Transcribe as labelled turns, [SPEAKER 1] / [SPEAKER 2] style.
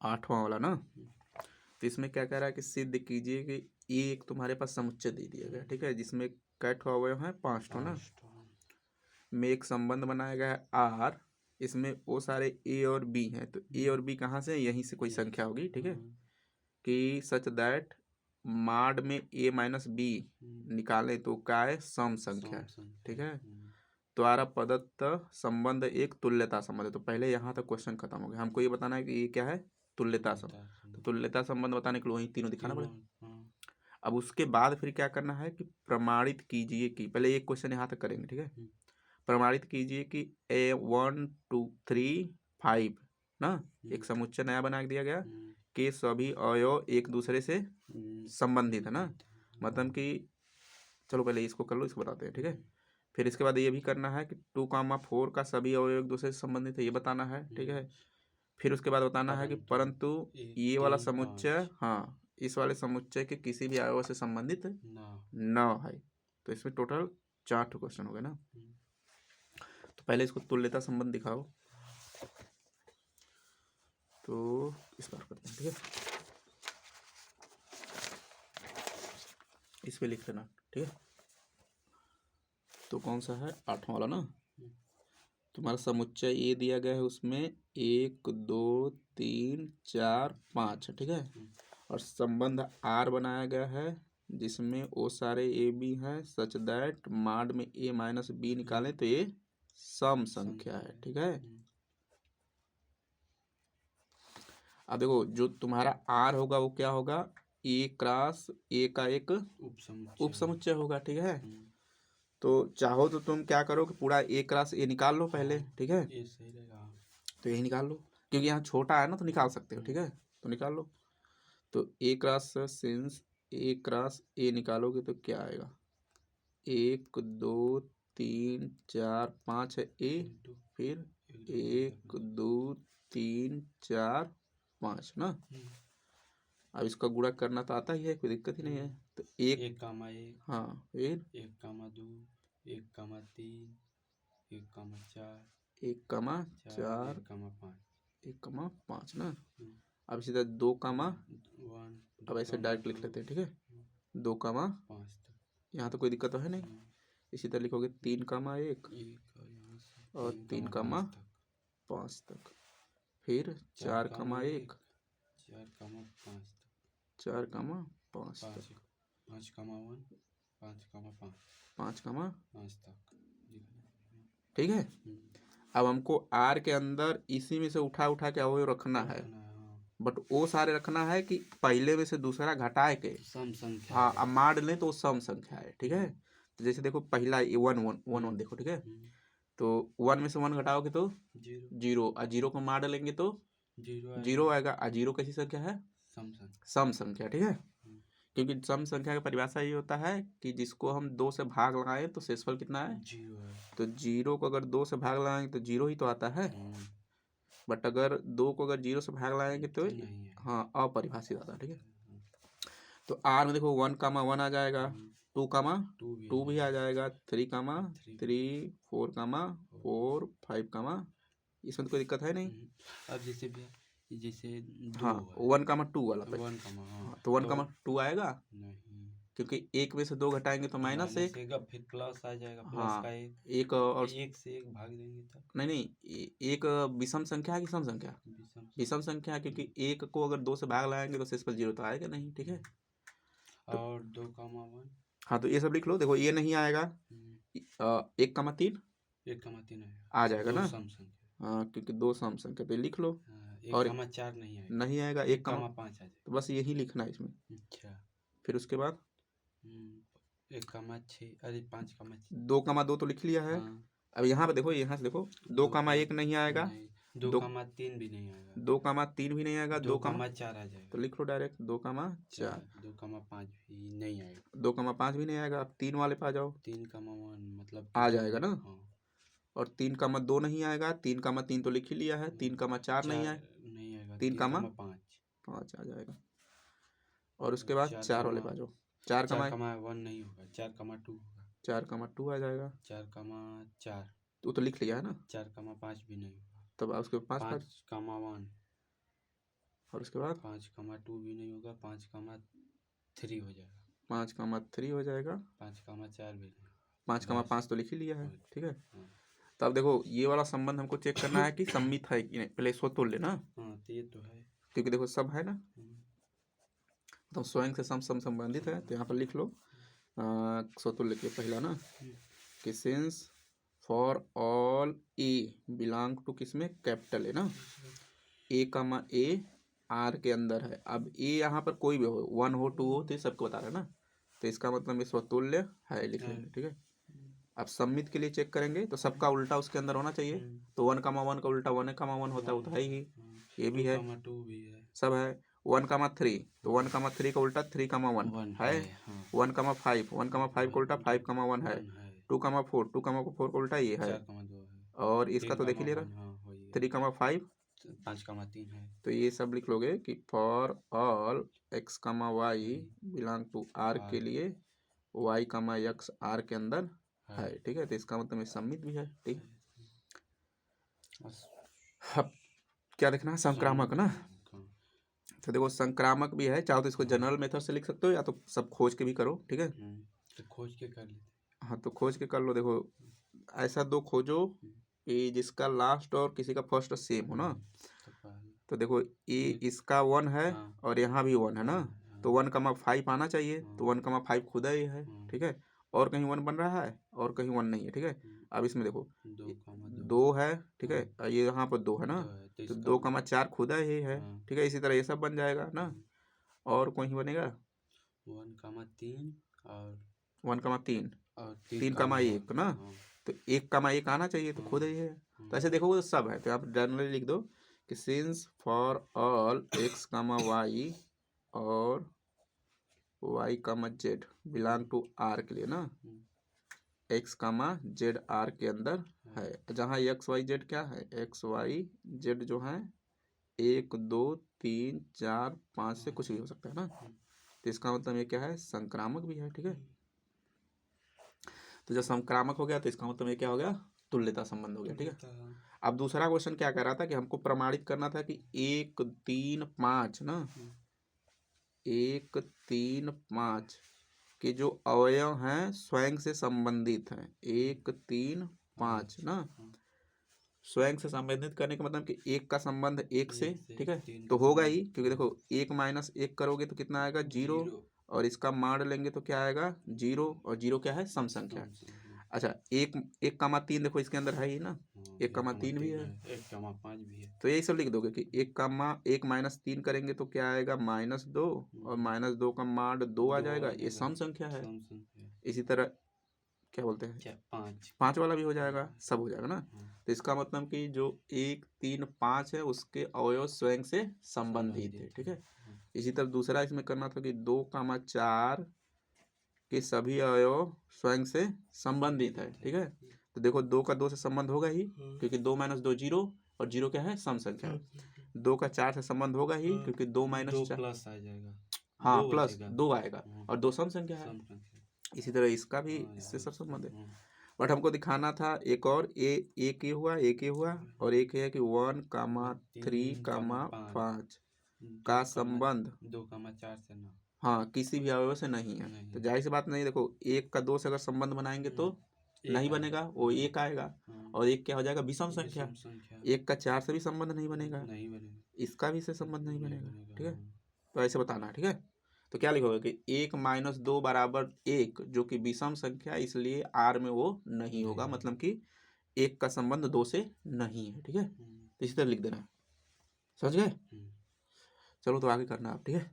[SPEAKER 1] 8वां वाला ना। तो इसमें क्या कह रहा है कि सिद्ध कीजिए कि ये एक तुम्हारे पास समुच्चय दे दिया गया, ठीक है, जिसमें कै ठो अवयव है, 5 ठो ना। में एक संबंध बनाया गया है आर, इसमें वो सारे ए और बी हैं, तो ए और बी कहाँ से, यहीं से कोई संख्या होगी, ठीक है, कि सच दैट माड में ए माइनस बी निकालें तो क्या है, सम संख्या है, ठीक है। द्वारा प्रदत्त संबंध एक तुल्यता संबंध है। तो पहले यहाँ तक क्वेश्चन खत्म हो गया, हमको ये बताना है कि ये क्या है, तुल्यता संबंध। तो तुल्यता संबंध बताने के लिए वही तीनों दिखाना पड़ेगा। अब उसके बाद फिर क्या करना है कि प्रमाणित कीजिए कि, पहले एक क्वेश्चन यहाँ तक करेंगे, ठीक है, प्रमाणित कीजिए कि A1 2 3 5 ना, एक समुच्चय नया बना दिया गया कि सभी अवयव एक दूसरे से संबंधित है ना। मतलब कि चलो पहले इसको कर लो, इसको बताते हैं, ठीक है। फिर इसके बाद ये भी करना है कि 2,4 का सभी अवयव एक दूसरे से संबंधित है, ये बताना है, ठीक है। फिर उसके बाद बताना है कि परंतु ये वाला समुच्चय, हाँ, इस वाले समुच्चय के किसी भी अवयव से संबंधित न है। तो इसमें टोटल 4 क्वेश्चन हो गए ना। तो पहले इसको तुल्यता संबंध दिखाओ, तो इस बार करते हैं, ठीक है, इस पे लिख लेना, ठीक है। तो कौन सा है, 8वां वाला ना। तुम्हारा समुच्चय ये दिया गया है, उसमें 1 2 3 4 5, ठीक है। और संबंध आर बनाया गया है जिसमें वो सारे ए बी हैं, सच दैट माड में ए माइनस बी निकालें तो ये सम संख्या है, ठीक है। अब देखो जो तुम्हारा आर होगा वो क्या होगा, ए क्रॉस ए का एक उप समुच्चय होगा, ठीक है। तो चाहो तो तुम क्या करो कि पूरा ए क्रॉस ए निकाल लो पहले, ठीक है, तो यही निकाल लो, क्योंकि यहाँ छोटा है ना तो निकाल सकते हो, ठीक है, तो निकाल लो। तो a cross since a cross a निकालोगे तो क्या आएगा, 1 2 3 4 5 है ए, फिर 1 2 3 4 5 ना। अब इसका गुणा करना तो आता ही है, कोई दिक्कत ही नहीं है। तो एक कामा एक, हाँ, फिर 1 कामा 2 1 कामा 3 1 कामा 4 1 कामा 4 1 कामा 5 ना। अब इसी तरह 2 कामा 1, अब ऐसे डायरेक्ट लिख लेते हैं, ठीक है, 2 कामा 5 तक, यहाँ तो कोई दिक्कत तो है नहीं। इसी तरह लिखोगे 3 कामा 1 और 3 कामा 5 तक, फिर 4 कामा 1 4 कामा 5 4 कामा 5 तक, 5 कामा 1 5 कामा 5 5 कामा 5 तक, ठीक है। अब हमको आर के अंदर इसी में से उठा उठा के अवयव रखना है, बट वो सारे रखना है कि पहले में से दूसरा घटाए के सम संख्या, हाँ, अब मार लें तो सम संख्या है, ठीक है। तो जैसे देखो पहला 1 देखो, ठीक है, तो 1 में से 1 घटाओगे तो 0, और 0 को मार लेंगे तो 0 आएगा, और 0 कैसी संख्या है, सम संख्या, ठीक है। क्योंकि सम संख्या की परिभाषा ये होता है कि जिसको हम 2 से भाग लगाएं तो शेषफल कितना है, 0 है। तो 0 को अगर 2 से भाग लगाएंगे तो 0 ही तो आता है, बट अगर 2 को अगर 0 से भाग लगाएंगे तो हाँ अपरिभाषित आता है, ठीक है। तो आर में देखो 1 कामा 1 आ जाएगा, 2 कामा 2 भी आ जाएगा, 3 कामा 3 4 कामा 4 5 कामा, इसमें तो कोई दिक्कत है नहीं।
[SPEAKER 2] अब जैसे
[SPEAKER 1] हाँ 1 कामा 2 वाला पे, हाँ, तो 1 कामा 2 आएगा
[SPEAKER 2] नहीं,
[SPEAKER 1] क्योंकि 1 में से 2 घटाएंगे तो -1,
[SPEAKER 2] फिर प्लस आ जाएगा, प्लस
[SPEAKER 1] हाँ,
[SPEAKER 2] का
[SPEAKER 1] एक और
[SPEAKER 2] 1 से 1 भाग देंगे तब,
[SPEAKER 1] नहीं एक विषम संख्या है कि सम संख्या, विषम संख्या है, क्योंकि 1 को अगर 2 से भाग लगाएंगे तो शेषफल 0 तो आएगा नहीं, ठीक है।
[SPEAKER 2] और 2 कामा 1,
[SPEAKER 1] हाँ तो ये सब लिख लो, देखो ये नहीं आएगा, 1 कामा 3 आ जाएगा ना, हाँ, क्योंकि 2 सम संख्या तो लिख लो।
[SPEAKER 2] 1 कामा 4
[SPEAKER 1] नहीं आएगा, 1 कामा
[SPEAKER 2] 5 आ जाएगा,
[SPEAKER 1] तो बस यही लिखना है इसमें।
[SPEAKER 2] अच्छा,
[SPEAKER 1] फिर उसके बाद
[SPEAKER 2] 1 कामा 6, अरे 5 कामा 6,
[SPEAKER 1] 2 कामा 2 तो लिख लिया है। अब यहाँ पे देखो, यहाँ से देखो 2 कामा 1 नहीं आएगा,
[SPEAKER 2] 2 कामा 3 भी नहीं आएगा,
[SPEAKER 1] 2 कामा 3 भी नहीं आएगा,
[SPEAKER 2] 2 कामा 4 आ जाएगा,
[SPEAKER 1] तो लिख लो डायरेक्ट 2 कामा 4,
[SPEAKER 2] 2 कामा 5 भी नहीं आएगा,
[SPEAKER 1] 2 कामा 5 भी नहीं आएगा। अब 3 वाले पे आ जाओ,
[SPEAKER 2] 3 कामा 1 मतलब
[SPEAKER 1] आ जाएगा ना,
[SPEAKER 2] हाँ।
[SPEAKER 1] और 3 कामा 2 नहीं आएगा, 3 कामा 3 तो लिख ही लिया है, 3 कामा 4 नहीं
[SPEAKER 2] आएगा,
[SPEAKER 1] 3 कामा
[SPEAKER 2] 5
[SPEAKER 1] आ जाएगा। और उसके बाद 4 वाले पे आ जाओ, 4 कामा
[SPEAKER 2] 1 नहीं होगा, 4 कामा 2 होगा,
[SPEAKER 1] 4 कामा 2 आ जाएगा,
[SPEAKER 2] 4 कामा 4
[SPEAKER 1] तो लिख लिया है ना,
[SPEAKER 2] 4 कामा 5 भी नहीं होगा,
[SPEAKER 1] तब उसके 5
[SPEAKER 2] 5 कामा 1
[SPEAKER 1] और उसके बाद
[SPEAKER 2] 5,2 भी नहीं होगा, 5,3 हो जाएगा,
[SPEAKER 1] 5,3 हो जाएगा,
[SPEAKER 2] 5,4 भी नहीं,
[SPEAKER 1] 5,5 तो लिख ही लिया है, ठीक है।
[SPEAKER 2] हाँ
[SPEAKER 1] तो अब देखो ये वाला संबंध हमको चेक करना है कि सम्मित है कि नहीं, पहले इसको तोड़ लेना,
[SPEAKER 2] हाँ, तो ये तो है।
[SPEAKER 1] क्योंकि देखो सब है ना, तो स्वयं से सम संबंधित है, तो यहाँ पर लिख लो स्वतुल्य के पहला ना कि since for all a belong to किसमें, कैपिटल है ना, ए कमा ए आर के अंदर है। अब ए यहाँ पर कोई भी हो, 1 हो 2 हो, तो ये सबको बता रहा है ना, तो इसका मतलब ये स्वतुल्य है लिख लेंगे, ठीक है। अब सम्मित के लिए चेक करेंगे तो सबका उल्टा उसके अंदर होना चाहिए, तो 1,1 का उल्टा 1,1 होता है, वो तो है ही, ये भी है,
[SPEAKER 2] 2 भी है,
[SPEAKER 1] सब है। 1,3 तो 1,3 का उल्टा 3,1 है, 1,5 1,5 का उल्टा 5,1 है, 2,4 2,4 का उल्टा ये है,
[SPEAKER 2] 4,2 है,
[SPEAKER 1] और इसका तो देख ही ले रहा, 3,5
[SPEAKER 2] 5,3 है।
[SPEAKER 1] तो ये सब लिख लोगे कि for all x, y belong to r के लिए y, x r के अंदर है, ठीक है। तो इसका मतलब ये सम्मित भी है, ठीक है। अब क्या देखना है, संक्रामक ना, तो देखो संक्रामक भी है, चाहो तो इसको जनरल मेथड से लिख सकते हो या तो सब खोज के भी करो, ठीक है।
[SPEAKER 2] तो खोज के कर लेते,
[SPEAKER 1] हाँ तो खोज के कर लो। देखो ऐसा दो खोजो कि जिसका लास्ट और किसी का फर्स्ट सेम हो ना, तो देखो ये इसका 1 है और यहाँ भी 1 है ना, तो 1,5 आना चाहिए, तो 1,5 खुदा ही है, ठीक है, और कहीं 1 बन रहा है और कहीं 1 नहीं है, ठीक है। अब इसमें देखो 2 है, ठीक है, ये यहाँ पर 2 है ना, तो 2,4 खुदा ही है, ठीक है। इसी तरह ये सब बन जाएगा ना, और कोई बनेगा
[SPEAKER 2] 1,3 और
[SPEAKER 1] 1,3
[SPEAKER 2] और
[SPEAKER 1] 3,1 ना, तो 1,1 आना चाहिए, तो खुद ही है। तो ऐसे देखोगे तो सब है, तो आप जनरली लिख दो कि since for all x, y और y, z belong to r के लिए ना, x, z r के अंदर है, जहाँ x, y, z क्या है, x, y, z जो है 1 2 3 4 5 से कुछ भी हो सकता है ना, तो इसका मतलब ये क्या है, संक्रामक भी है, ठीक है। तो जब संक्रामक हो गया तो इसका मतलब ये क्या हो गया, तुल्यता संबंध हो गया, ठीक है। अब दूसरा क्वेश्चन क्या कह रहा था कि हमको प्रमाणित करना था कि 1 3 5 ना, 1 3 5 के जो अवयव हैं स्वयं से संबंधित हैं, 1 3 5 ना, स्वयं से संबंधित करने का मतलब कि एक का संबंध एक से, ठीक है, तो होगा ही, क्योंकि देखो 1 - 1 करोगे तो कितना आएगा 0, और इसका मान लेंगे तो क्या आएगा 0, और 0 क्या है, सम संख्या। अच्छा 1,3 देखो इसके अंदर है ही ना, 1,3 भी है,
[SPEAKER 2] 1,5 भी है,
[SPEAKER 1] तो यही सब लिख दोगे कि 1 - 3 करेंगे तो क्या आएगा -2, और -2 का मान 2 आ जाएगा, ये सम संख्या है। इसी तरह क्या बोलते हैं 5 वाला भी हो जाएगा, सब हो जाएगा ना। तो इसका मतलब कि जो 1 3 5 है उसके अवयव स्वयं से संबंधित है, ठीक है। इसी तरह दूसरा इसमें करना था कि 2,4 के सभी अवयव स्वयं से संबंधित है, ठीक है। तो देखो 2 का 2 से संबंध होगा ही, क्योंकि 2 - 2 0, और 0 क्या है, सम संख्या। 2 का 4 से संबंध होगा ही, क्योंकि 2 - 4
[SPEAKER 2] प्लस आ जाएगा,
[SPEAKER 1] हाँ प्लस 2 आएगा, और 2 सम संख्या है। इसी तरह इसका भी इससे सब संबंध है, बट हमको दिखाना था एक और एक ये हुआ, एक ये हुआ, और एक है कि 1,3,5 का संबंध
[SPEAKER 2] 2,4 से ना,
[SPEAKER 1] हाँ किसी भी अवयव से नहीं है, तो जाहिर सी बात नहीं, देखो 1 का 2 से अगर संबंध बनाएंगे तो नहीं बनेगा, वो 1 आएगा, और एक क्या हो जाएगा, विषम संख्या। 1 का 4 से भी संबंध नहीं बनेगा, इसका भी से संबंध नहीं बनेगा, ठीक है। तो ऐसे बताना है, ठीक है। तो क्या लिखोगे कि 1 - 2 = 1, जो कि विषम संख्या, इसलिए r में वो नहीं होगा, मतलब कि 1 का संबंध 2 से नहीं है, ठीक है। तो इसी तरह लिख देना है, समझ गए। चलो तो आगे करना आप, ठीक है।